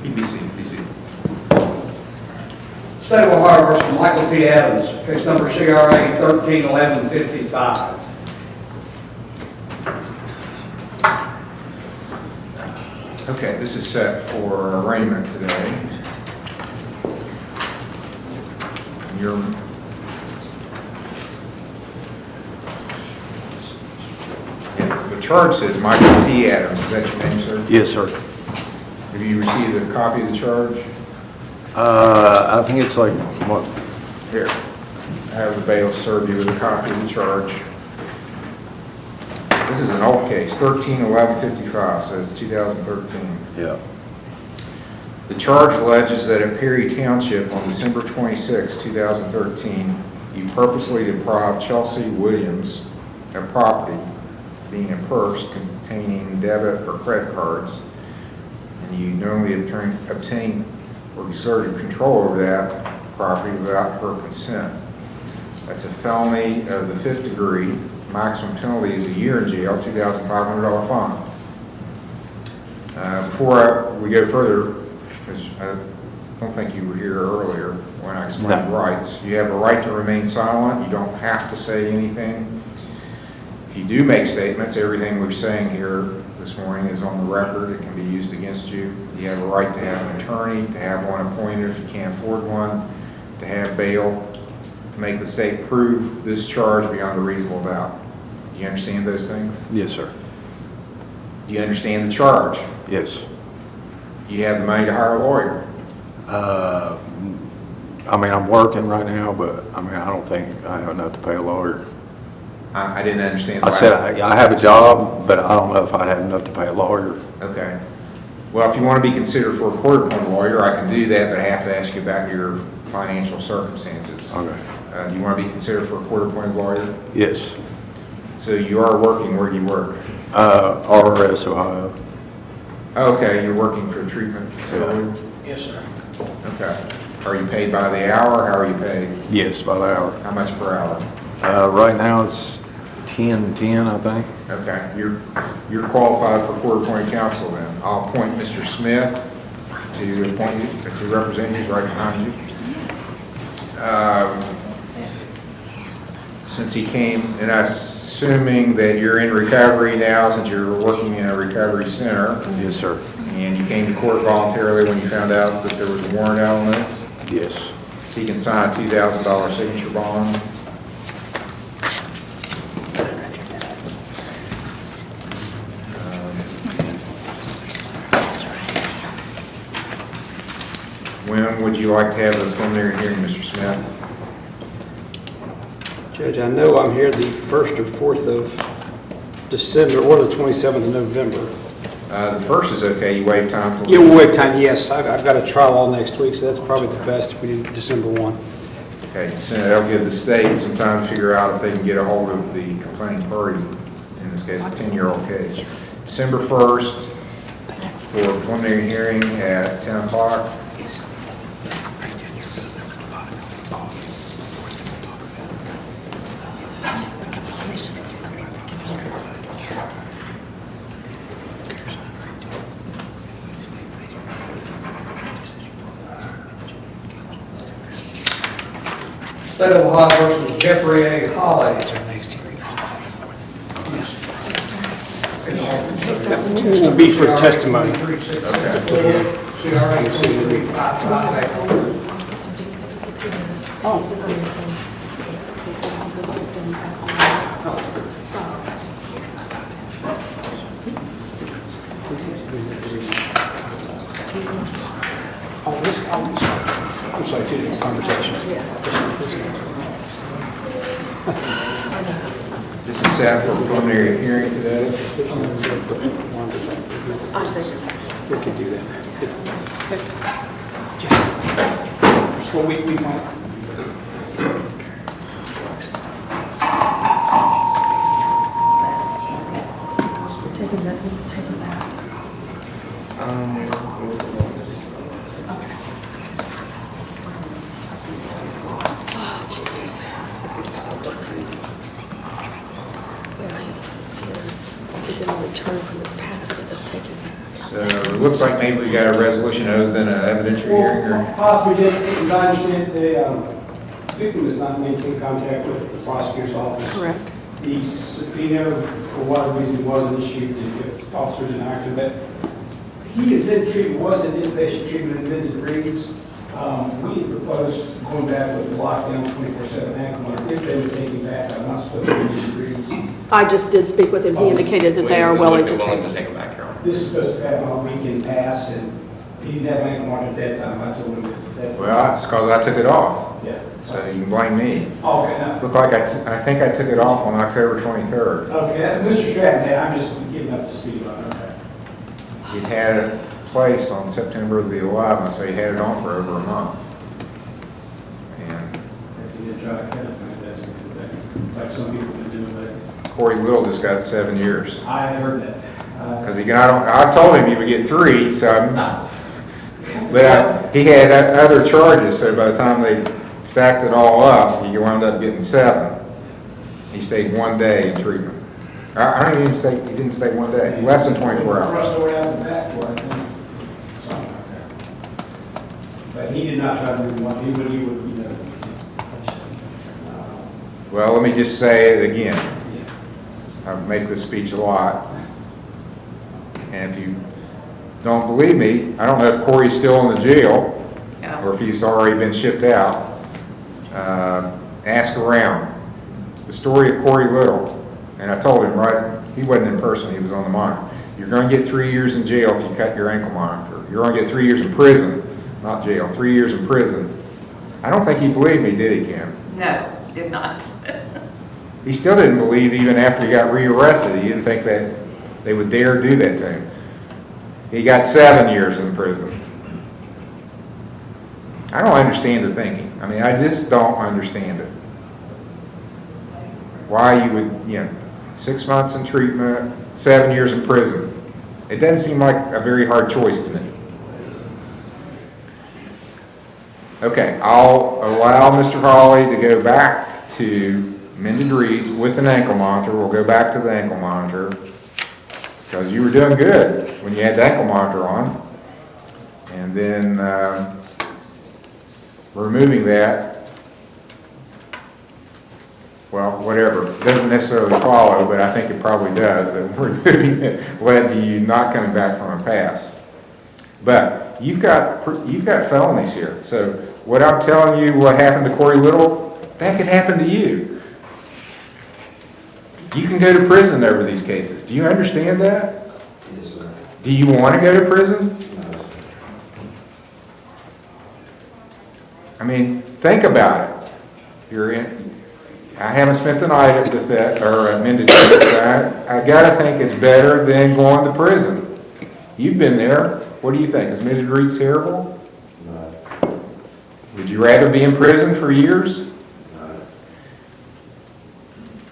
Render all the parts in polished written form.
Be seated, be seated. State of Ohio versus Michael T. Adams, case number CRA 131155. Okay, this is set for arraignment today. The charge says Michael T. Adams. Is that your name, sir? Yes, sir. Have you received a copy of the charge? I think it's like, what? Here. I have the bailiff serve you with a copy of the charge. This is an old case, 131155, says 2013. Yeah. The charge alleges that at Perry Township on December 26, 2013, you purposely deprived Chelsea Williams of property, being a purse containing debit or credit cards, and you knowingly obtained or exerted control over that property without her consent. That's a felony of the 5th degree. Maximum penalty is a year in jail, $2,500 fine. Before we go further, because I don't think you were here earlier when I explained rights, you have a right to remain silent. You don't have to say anything. If you do make statements, everything we're saying here this morning is on the record. It can be used against you. You have a right to have an attorney, to have one appointed if you can't afford one, to have bail, to make the state prove this charge beyond a reasonable doubt. Do you understand those things? Yes, sir. Do you understand the charge? Yes. Do you have the money to hire a lawyer? I mean, I'm working right now, but I mean, I don't think I have enough to pay a lawyer. I didn't understand. I said I have a job, but I don't know if I'd have enough to pay a lawyer. Okay. Well, if you want to be considered for a court-appointed lawyer, I can do that, but I have to ask you about your financial circumstances. Okay. Do you want to be considered for a court-appointed lawyer? Yes. So you are working. Where do you work? RRS, Ohio. Okay, you're working for a treatment facility? Yes, sir. Okay. Are you paid by the hour? How are you paid? Yes, by the hour. How much per hour? Right now it's 10.10, I think. Okay, you're qualified for court-appointed counsel then. I'll appoint Mr. Smith to appoint you, to represent you, he's right behind you. Since he came, and I'm assuming that you're in recovery now since you're working in a recovery center. Yes, sir. And you came to court voluntarily when you found out that there was a warrant out on this. Yes. So you can sign a $2,000 signature bond. When would you like to have the preliminary hearing, Mr. Smith? Judge, I know I'm here the 1st or 4th of December or the 27th of November. The first is okay, you waive time till... Yeah, we'll wait time, yes. I've got a trial all next week, so that's probably the best if we do December 1. Okay, so that'll give the state some time to figure out if they can get a hold of the complaining party, in this case, a 10-year-old case. December 1st for a preliminary hearing at 10 o'clock. State of Ohio versus Jeffrey A. Holly. That will be for testimony. I'm sorry, two different conversations. This is set for a preliminary hearing today. I think so. We could do that. Well, we might. Taking that. Return from his past that they've taken. So it looks like maybe we got a resolution other than an evidentiary hearing, or? Possibly, as I understand, the victim has not maintained contact with the prosecutor's office. Correct. The subpoena, for whatever reason, wasn't issued, the officer didn't act on it. He is in treatment, was in inpatient treatment in mid-degrees. We proposed going back with the lockdown 24/7 ankle monitor. If they would take him back, I'm not supposed to be mid-degrees. I just did speak with him. He indicated that they are willing to take it. him back, Your Honor. This is supposed to happen on a weekend pass, and he didn't have an ankle monitor at that time. I told him that. Well, it's because I took it off, Yeah. so you can blame me. Okay, now. Looked like I think I took it off on October 23rd. Okay, Mr. Stratton, yeah, I'm just getting up to speed on it. He'd had it placed on September the 11th, so he had it on for over a month. And If you try to cut it, that's a good thing. Like some people have been doing lately. Corey Little just got 7 years. I heard that. Because I told him he would get 3, so, but he had other charges, so by the time they stacked it all up, he wound up getting 7. He stayed 1 day in treatment. I don't even stay, he didn't stay 1 day, less than 24 hours. Thrust away out the back door, I think. Something like that. But he did not try to move one, he would, you know. Well, let me just say it again. Yeah. I make this speech a lot. And if you don't believe me, I don't know if Corey's still in the jail or if he's already been shipped out. Ask around. The story of Corey Little, and I told him, right, he wasn't in person, he was on the monitor. You're going to get 3 years in jail if you cut your ankle monitor. You're going to get 3 years in prison, not jail, 3 years in prison. I don't think he believed me, did he, Kim? No, did not. He still didn't believe even after he got rearrested. He didn't think that they would dare do that to him. He got 7 years in prison. I don't understand the thinking. I mean, I just don't understand it. Why you would, 6 months in treatment, 7 years in prison. It doesn't seem like a very hard choice to me. Okay, I'll allow Mr. Hawley to go back to mended reeds with an ankle monitor. We'll go back to the ankle monitor because you were doing good when you had the ankle monitor on. And then removing that, well, whatever, doesn't necessarily follow, but I think it probably does, that removing it led to you not coming back from a pass. But you've got felonies here. So what I'm telling you, what happened to Corey Little, that could happen to you. You can go to prison over these cases. Do you understand that? Yes, sir. Do you want to go to prison? No, sir. I mean, think about it. I haven't spent the night at the amended treatment, but I gotta think it's better than going to prison. You've been there. What do you think? Is amended reeds terrible? No. Would you rather be in prison for years? No.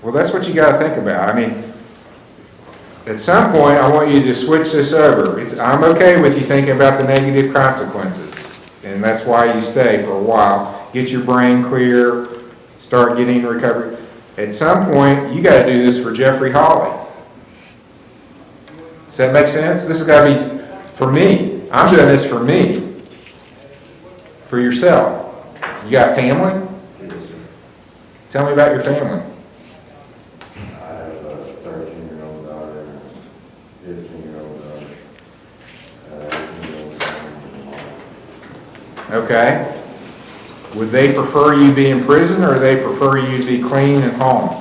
Well, that's what you gotta think about. I mean, at some point, I want you to switch this over. I'm okay with you thinking about the negative consequences, and that's why you stay for a while. Get your brain clear, start getting recovery. At some point, you gotta do this for Jeffrey Hawley. Does that make sense? This has gotta be for me. I'm doing this for me. For yourself. You got family? Yes, sir. Tell me about your family. I have a 13-year-old daughter and a 15-year-old daughter, 18-year-old son. Okay. Would they prefer you be in prison, or they prefer you to be clean and home?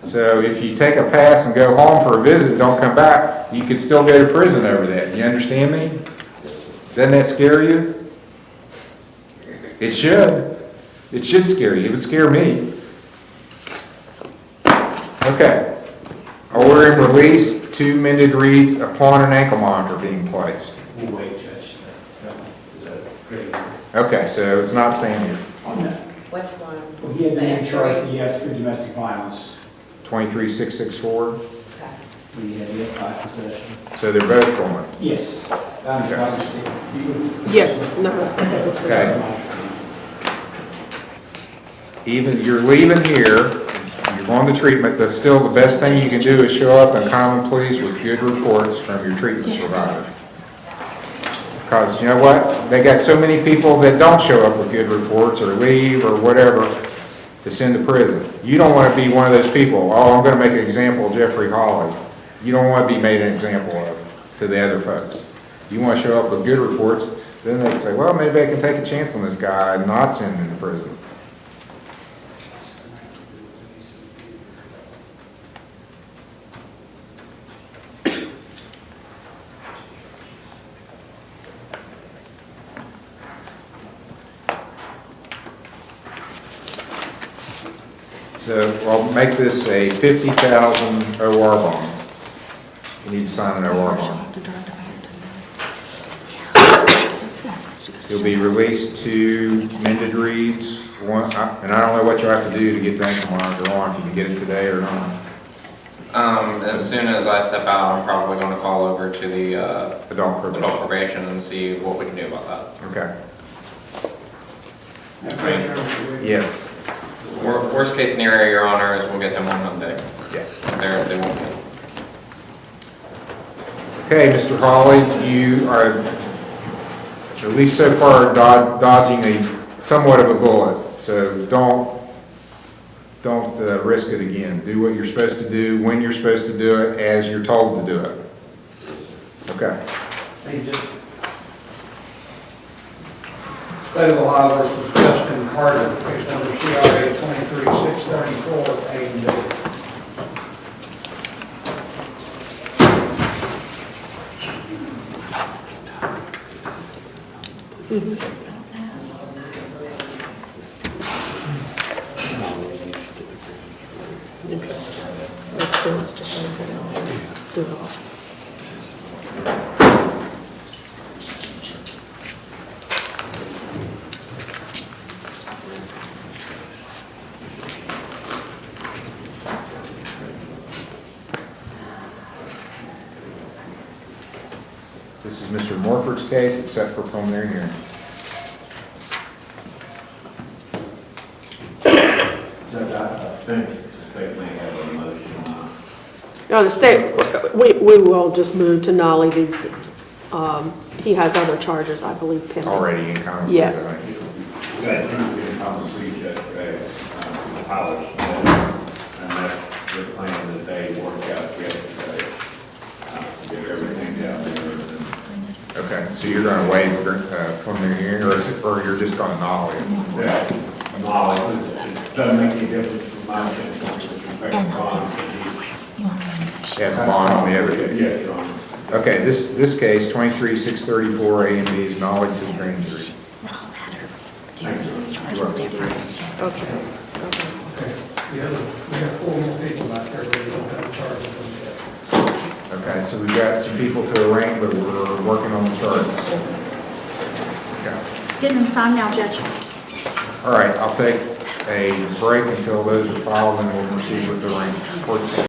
So if you take a pass and go home for a visit and don't come back, you could still go to prison over that. You understand me? Doesn't that scare you? It should. It should scare you. It would scare me. Okay. Order and release 2 mended reeds upon an ankle monitor being placed. We'll wait, Judge. Is that great? Okay, so it's not standing. On that. Which one? Well, he had been charged, he had for domestic violence. 23664. We had the F5 possession. So they're both going. Yes. I understand. Yes, no, I take this. Okay. Even, you're leaving here, you're going to treatment, still the best thing you can do is show up and common pleas with good reports from your treatment provider. Because you know what? They got so many people that don't show up with good reports or leave or whatever to send to prison. You don't want to be one of those people, oh, I'm going to make an example of Jeffrey Hawley. You don't want to be made an example of to the other folks. You want to show up with good reports, then they can say, well, maybe I can take a chance on this guy and not send him to prison. So I'll make this a 50,000 OR bond. You need to sign an OR bond. You'll be released to mended reads, and I don't know what you have to do to get the ankle monitor on, if you can get it today or not. As soon as I step out, I'm probably going to call over to the Adult probation. probation and see what we can do about that. Okay. Yes. Yes. Worst case scenario, Your Honor, is we'll get him on Monday. Yes. They won't get. Okay, Mr. Hawley, you are, at least so far, dodging somewhat of a bullet. So don't risk it again. Do what you're supposed to do, when you're supposed to do it, as you're told to do it. Okay. State of Ohio versus Justin Carter, case number CRA 23634, A and B. Okay. Makes sense, just like that, do it all. This is Mr. Morford's case, it's set for preliminary hearing. Judge, I think the state may have a motion. No, the state, we will just move to Nolly these, he has other charges, I believe, pending. Already in common. Yes. That you can come and see yesterday, Howard, and that's the plan that they worked out yesterday. Get everything down there. Okay, so you're going to waive preliminary hearing, or you're just going to null it? Yeah, Molly, it doesn't make any difference from my standpoint with respect to bond. Has a bond on the other case? Yeah, Your Honor. Okay, this case, 23-634, A and B, is knowledge to the grand jury. Okay. We have 4 more people out there, but we don't have charges on that. Okay, so we've got some people to arraign, but we're working on the charges. Okay. Getting them signed now, Judge. All right, I'll take a break until those are filed, and we'll proceed with the arraignments.